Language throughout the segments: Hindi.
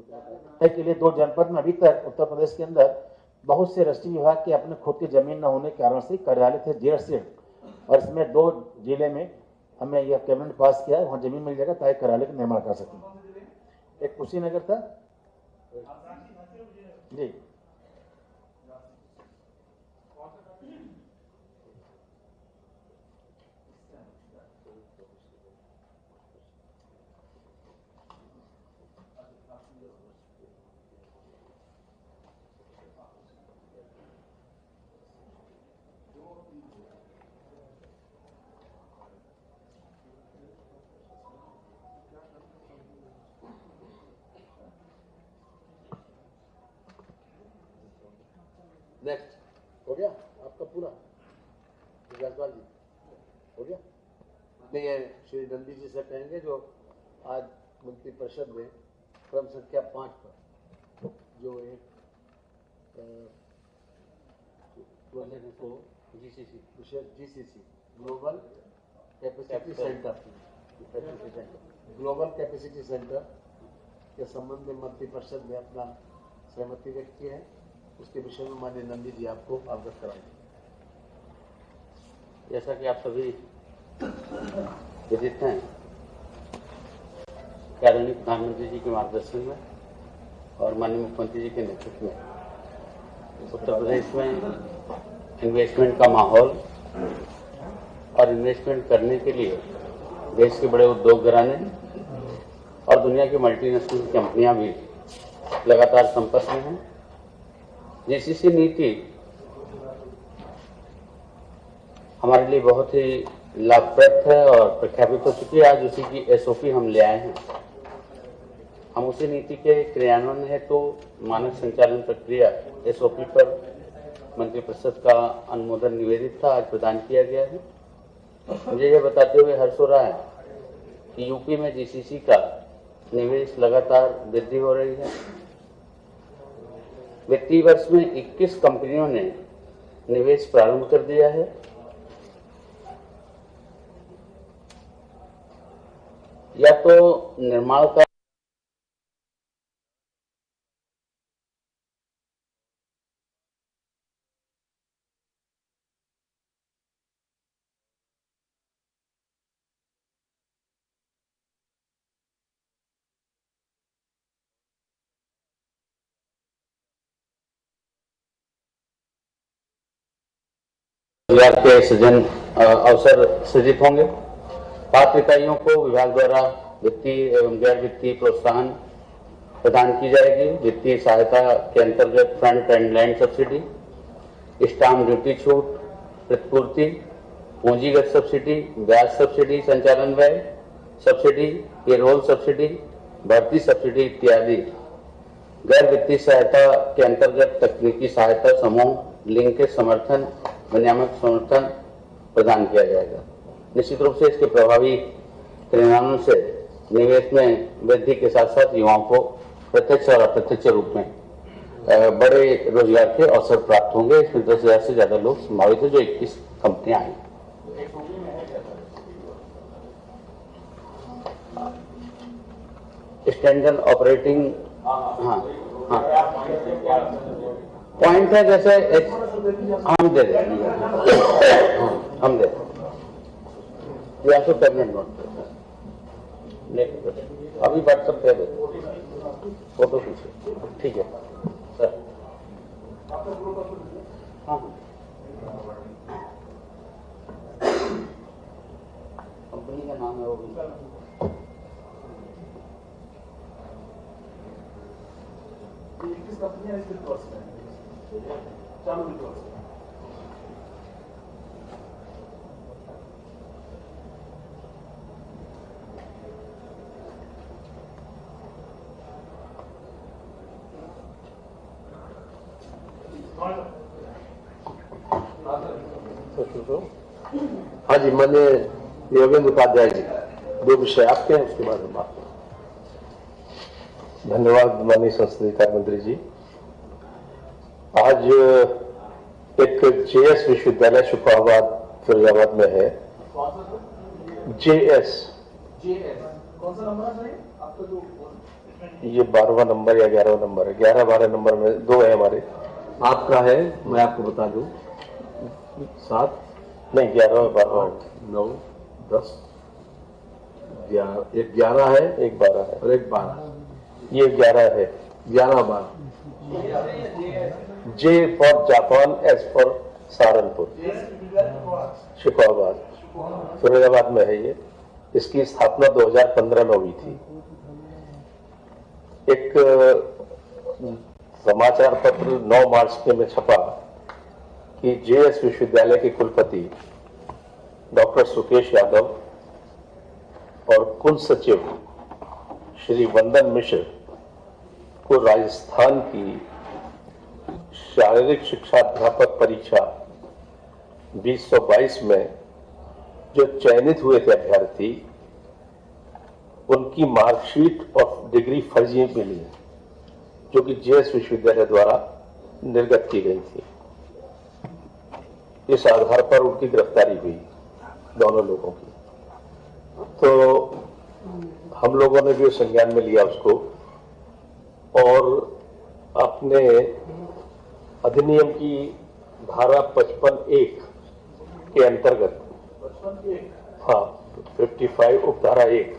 के लिए 2 जनपद में अभी तक उत्तर प्रदेश के अंदर बहुत से रजिस्ट्री विभाग के अपने खुद की जमीन न होने के कारण से कार्यालय थे जेड से, और इसमें 2 जिले में हमें यह कैबिनेट पास किया है, वहाँ जमीन मिल जाएगा ताकि कार्यालय का निर्माण कर सकें। एक कुशीनगर था जी। नेक्स्ट हो गया आपका पूरा जायसवाल जी, हो गया? नहीं है, श्री नंदी जी से कहेंगे जो आज मंत्रिपरिषद में क्रम संख्या 5 पर जो एक जीसीसी ग्लोबल कैपेसिटी सेंटर के संबंध में मंत्रिपरिषद में अपना सहमति व्यक्त की है, उसके विषय में माननीय नंदी जी आपको अवगत कराएंगे। जैसा कि आप सभी विदित हैं, आदरणीय प्रधानमंत्री जी के मार्गदर्शन में और माननीय मुख्यमंत्री जी के नेतृत्व में उत्तर प्रदेश में इन्वेस्टमेंट का माहौल और इन्वेस्टमेंट करने के लिए देश के बड़े उद्योग घराने और दुनिया की मल्टीनेशनल कंपनियां भी लगातार संपर्क में हैं। जीसीसी नीति हमारे लिए बहुत ही लाभप्रद है और प्रख्यापित हो चुकी है। आज उसी की एसओपी हम ले आए हैं। हम उसी नीति के क्रियान्वयन है तो मानक संचालन प्रक्रिया एसओपी पर मंत्रिपरिषद का अनुमोदन निवेदित था, आज प्रदान किया गया है। मुझे यह बताते हुए हर्ष हो रहा है कि यूपी में जीसीसी का निवेश लगातार वृद्धि हो रही है। वित्तीय वर्ष में 21 कंपनियों ने निवेश प्रारंभ कर दिया है। या तो निर्माण का रोजगार के सृजन अवसर सृजित होंगे। पात्र इकाइयों को विभाग द्वारा वित्तीय एवं गैर वित्तीय प्रोत्साहन प्रदान की जाएगी। वित्तीय सहायता के अंतर्गत front end land subsidy, stamp duty छूट, प्रतिपूर्ति, पूंजीगत सब्सिडी, ब्याज सब्सिडी, संचालन व्यय सब्सिडी, पेरोल सब्सिडी, भर्ती सब्सिडी इत्यादि। गैर वित्तीय सहायता के अंतर्गत तकनीकी सहायता, समूह लिंकेज समर्थन, विनियामक समर्थन प्रदान किया जाएगा। निश्चित रूप से इसके प्रभावी क्रियान्वयन से निवेश में वृद्धि के साथ साथ युवाओं को प्रत्यक्ष और अप्रत्यक्ष रूप में बड़े रोजगार के अवसर प्राप्त होंगे। इसमें 10,000 से ज्यादा लोग संभावित है, जो 21 कंपनियां आई। स्टैंडर्ड ऑपरेटिंग, हाँ पॉइंट है, जैसे हम दे देंगे, हम दे या तो कैबिनेट नोट अभी व्हाट्सएप पे दे फोटो खींचे, ठीक है सर। हाँ कंपनी का नाम है वो भी हाँ जी, माननीय योगेंद्र उपाध्याय जी, 2 विषय आपके हैं, उसके बाद हम बात। धन्यवाद माननीय संसदीय कार्य मंत्री जी। आज एक जेएस विश्वविद्यालय शुक्राबाद फिरोजाबाद में है। जेएस कौन सा नंबर है आपका? जो ये 12वां नंबर या 11वां नंबर है। 11-12 नंबर में 2 है हमारे। आपका है, मैं आपको बता दूं, 7, नहीं 11वां 12वां 9, 10, 11, एक 11 है, एक 12 है, और एक 12, ये 11 है। 11 12। J for Japan, S for Saharanpur, Shikohabad, Firozabad में है ये। इसकी स्थापना 2015 में हुई थी। एक समाचार पत्र 9 मार्च के में छपा कि JS विश्वविद्यालय के कुलपति डॉक्टर सुकेश यादव और कुल सचिव श्री वंदन मिश्र को राजस्थान की शारीरिक शिक्षा अध्यापक परीक्षा 2022 में जो चयनित हुए थे अभ्यर्थी, उनकी मार्कशीट और डिग्री फर्जी मिली, जो कि JS विश्वविद्यालय द्वारा निर्गत की गई थी। इस आधार पर उनकी गिरफ्तारी हुई, दोनों लोगों की। तो हम लोगों ने भी संज्ञान में लिया उसको, और अपने अधिनियम की धारा 55(1) के अंतर्गत, हाँ 55 उपधारा 1,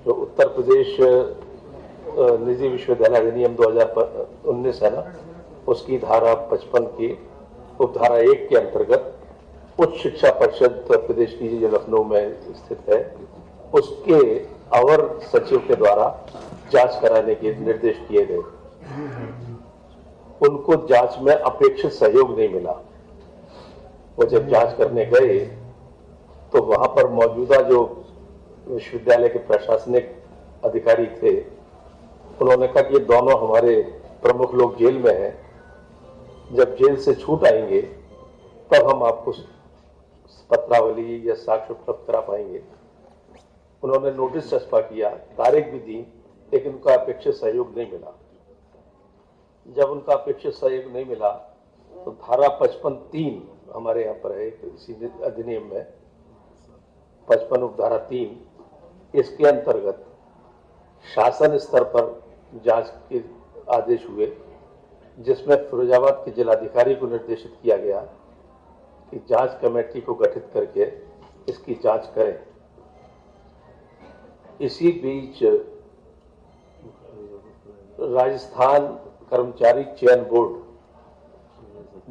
जो उत्तर प्रदेश निजी विश्वविद्यालय अधिनियम 2019 है ना, उसकी धारा 55 की उपधारा 1 के अंतर्गत उच्च शिक्षा परिषद उत्तर प्रदेश की जो लखनऊ में स्थित है, उसके अवर सचिव के द्वारा जांच कराने के निर्देश किए गए। उनको जांच में अपेक्षित सहयोग नहीं मिला। वो जब जांच करने गए तो वहां पर मौजूदा जो विश्वविद्यालय के प्रशासनिक अधिकारी थे, उन्होंने कहा कि ये दोनों हमारे प्रमुख लोग जेल में हैं, जब जेल से छूट आएंगे तब हम आपको पत्रावली या साक्ष्य उपलब्ध करा पाएंगे। उन्होंने नोटिस चस्पा किया, तारीख भी दी, लेकिन उनका अपेक्षित सहयोग नहीं मिला। जब उनका अपेक्षित सहयोग नहीं मिला तो धारा 55(3) हमारे यहाँ पर है इसी अधिनियम में, 55 उपधारा 3, इसके अंतर्गत शासन स्तर पर जांच के आदेश हुए, जिसमें फिरोजाबाद के जिलाधिकारी को निर्देशित किया गया कि जांच कमेटी को गठित करके इसकी जांच करें। इसी बीच राजस्थान कर्मचारी चयन बोर्ड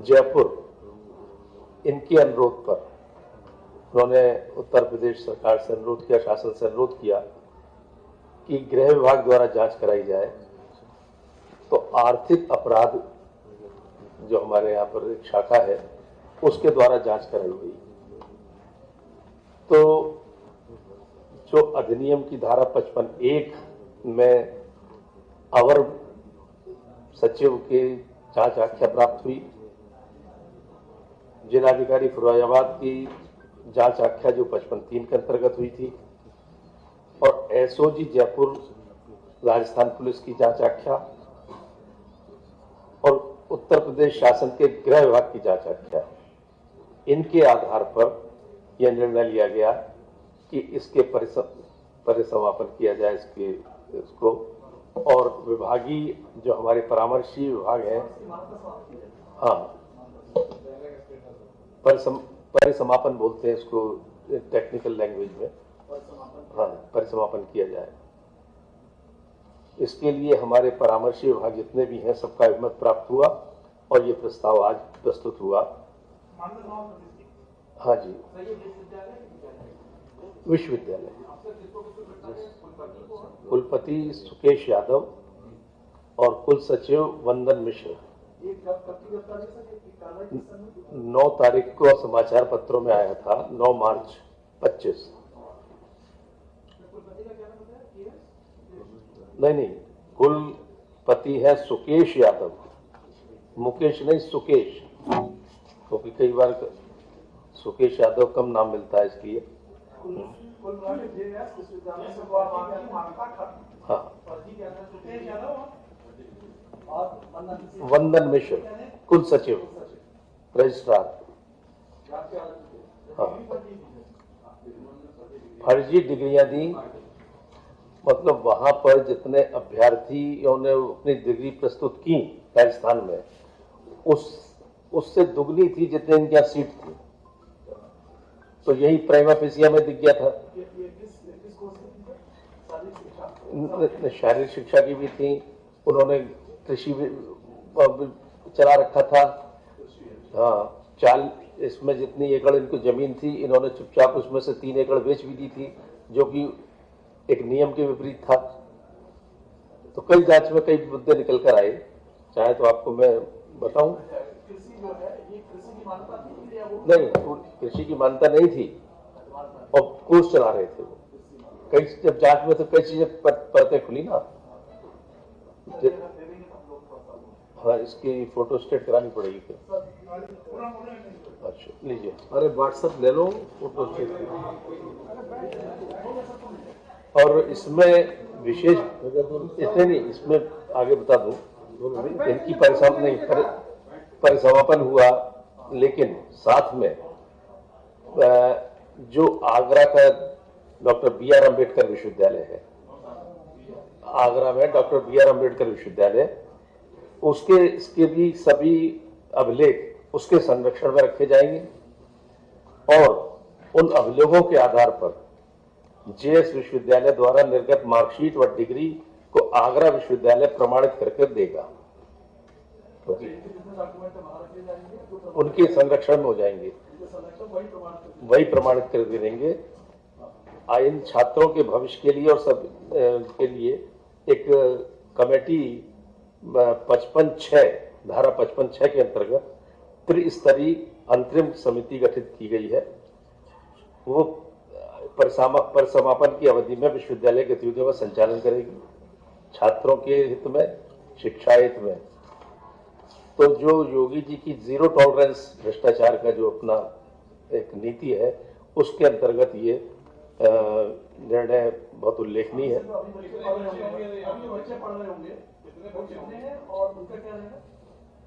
जयपुर, इनके अनुरोध पर उन्होंने उत्तर प्रदेश सरकार से अनुरोध किया, शासन से अनुरोध किया कि गृह विभाग द्वारा जांच कराई जाए। तो आर्थिक अपराध जो हमारे यहाँ पर एक शाखा है, उसके द्वारा जांच कराई गई। तो जो अधिनियम की धारा 55(1) में अवर सचिव के जांच आख्या प्राप्त हुई, जिलाधिकारी फिरोजाबाद की जांच आख्या जो 55(3) के अंतर्गत हुई थी, और SOG जयपुर राजस्थान पुलिस की जांच आख्या, और उत्तर प्रदेश शासन के गृह विभाग की जांच आख्या, इनके आधार पर यह निर्णय लिया गया कि इसके परिसमापन किया जाए इसको, और विभागीय जो हमारे परामर्शी विभाग हैं, हाँ परिसमापन बोलते हैं इसको टेक्निकल लैंग्वेज में, हाँ परिसमापन किया जाए। इसके लिए हमारे परामर्शी विभाग जितने भी हैं, सबका अभिमत प्राप्त हुआ और ये प्रस्ताव आज प्रस्तुत हुआ। हाँ जी, विश्वविद्यालय। कुलपति सुकेश यादव और कुल सचिव वंदन मिश्र। 9 तारीख को समाचार पत्रों में आया था, 9 मार्च 25। नहीं, कुलपति है सुकेश यादव, मुकेश नहीं, सुकेश, क्योंकि कई बार सुकेश यादव कम नाम मिलता है इसलिए। हाँ, वंदन मिश्र कुल सचिव रजिस्ट्रार। हाँ, फर्जी डिग्रियां दी, मतलब वहां पर जितने अभ्यर्थियों ने अपनी डिग्री प्रस्तुत की राजस्थान में, उससे दुगनी थी जितने इनकी यहाँ सीट थी। तो यही प्राइमा फेसिया में दिख गया था। शारीरिक शिक्षा की भी थी, उन्होंने कृषि भी चला रखा था। हाँ, इसमें जितनी एकड़ इनको जमीन थी, इन्होंने चुपचाप उसमें से 3 एकड़ बेच भी दी थी, जो कि एक नियम के विपरीत था। तो कई जांच में कई मुद्दे निकल कर आए, चाहे तो आपको मैं बताऊं। नहीं, कृषि की मान्यता नहीं थी और कोर्स चला रहे थे वो। कई जब जांच में तो कई चीजें परतें खुली ना। हाँ, इसकी फोटो स्टेट करानी पड़ेगी फिर। अच्छा, लीजिए। अरे व्हाट्सएप ले लो फोटो स्टेट। और इसमें विशेष इतने नहीं, इसमें आगे बता दूं, इनकी परिसमापन हुआ, लेकिन साथ में जो आगरा का डॉक्टर बी.आर. अम्बेडकर विश्वविद्यालय है, आगरा में डॉक्टर बी.आर. अम्बेडकर विश्वविद्यालय, इसके भी सभी अभिलेख उसके संरक्षण में रखे जाएंगे और उन अभिलेखों के आधार पर जेएस विश्वविद्यालय द्वारा निर्गत मार्कशीट व डिग्री को आगरा विश्वविद्यालय प्रमाणित करके देगा। उनके संरक्षण में हो जाएंगे, वही प्रमाणित करके देंगे। इन छात्रों के भविष्य के लिए और सब के लिए एक कमेटी 55(6) धारा 55(6) के अंतर्गत त्रिस्तरीय अंतरिम समिति गठित की गई है। वो परिसमापन की अवधि में विश्वविद्यालय गतिविधियों का संचालन करेगी, छात्रों के हित में, शिक्षा हित में। तो जो योगी जी की 0 टॉलरेंस भ्रष्टाचार का जो अपना एक नीति है, उसके अंतर्गत ये निर्णय बहुत उल्लेखनीय है।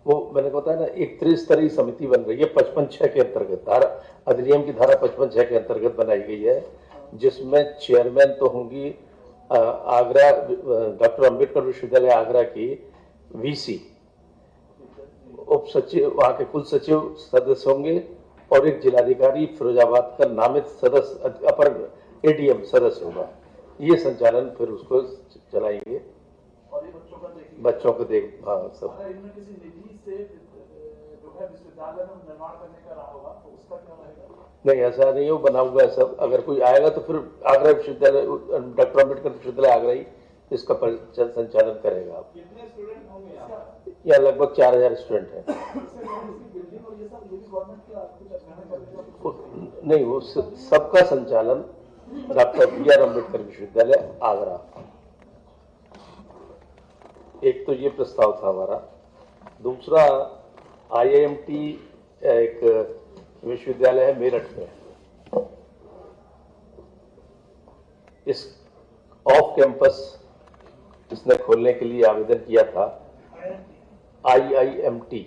वो मैंने बताया ना, एक त्रिस्तरीय समिति बन रही है 55(6) के अंतर्गत, धारा अधिनियम की धारा 55(6) के अंतर्गत बनाई गई है, जिसमें चेयरमैन तो होंगी आगरा डॉक्टर अम्बेडकर विश्वविद्यालय आगरा की वीसी, उप सचिव, वहां के कुल सचिव सदस्य होंगे और एक जिलाधिकारी फिरोजाबाद का नामित सदस्य, अपर एडीएम सदस्य होगा। ये संचालन फिर उसको चलाएंगे और ये बच्चों को देख। हाँ, सब इनमें किसी निधि से जो है विश्वविद्यालय में निर्माण करने का रहा होगा, तो उसका क्या रहेगा? नहीं, ऐसा नहीं, वो बना हुआ है सब। अगर कोई आएगा तो फिर आगरा विश्वविद्यालय, डॉक्टर अम्बेडकर विश्वविद्यालय आगरा ही इसका संचालन करेगा। कितने स्टूडेंट होंगे यहाँ? लगभग 4000 स्टूडेंट हैं। नहीं, वो सबका संचालन डॉक्टर बी.आर. अम्बेडकर विश्वविद्यालय आगरा। एक तो ये प्रस्ताव था हमारा। दूसरा, IIMT एक विश्वविद्यालय है मेरठ में, इस ऑफ कैंपस इसने खोलने के लिए आवेदन किया था। IIMT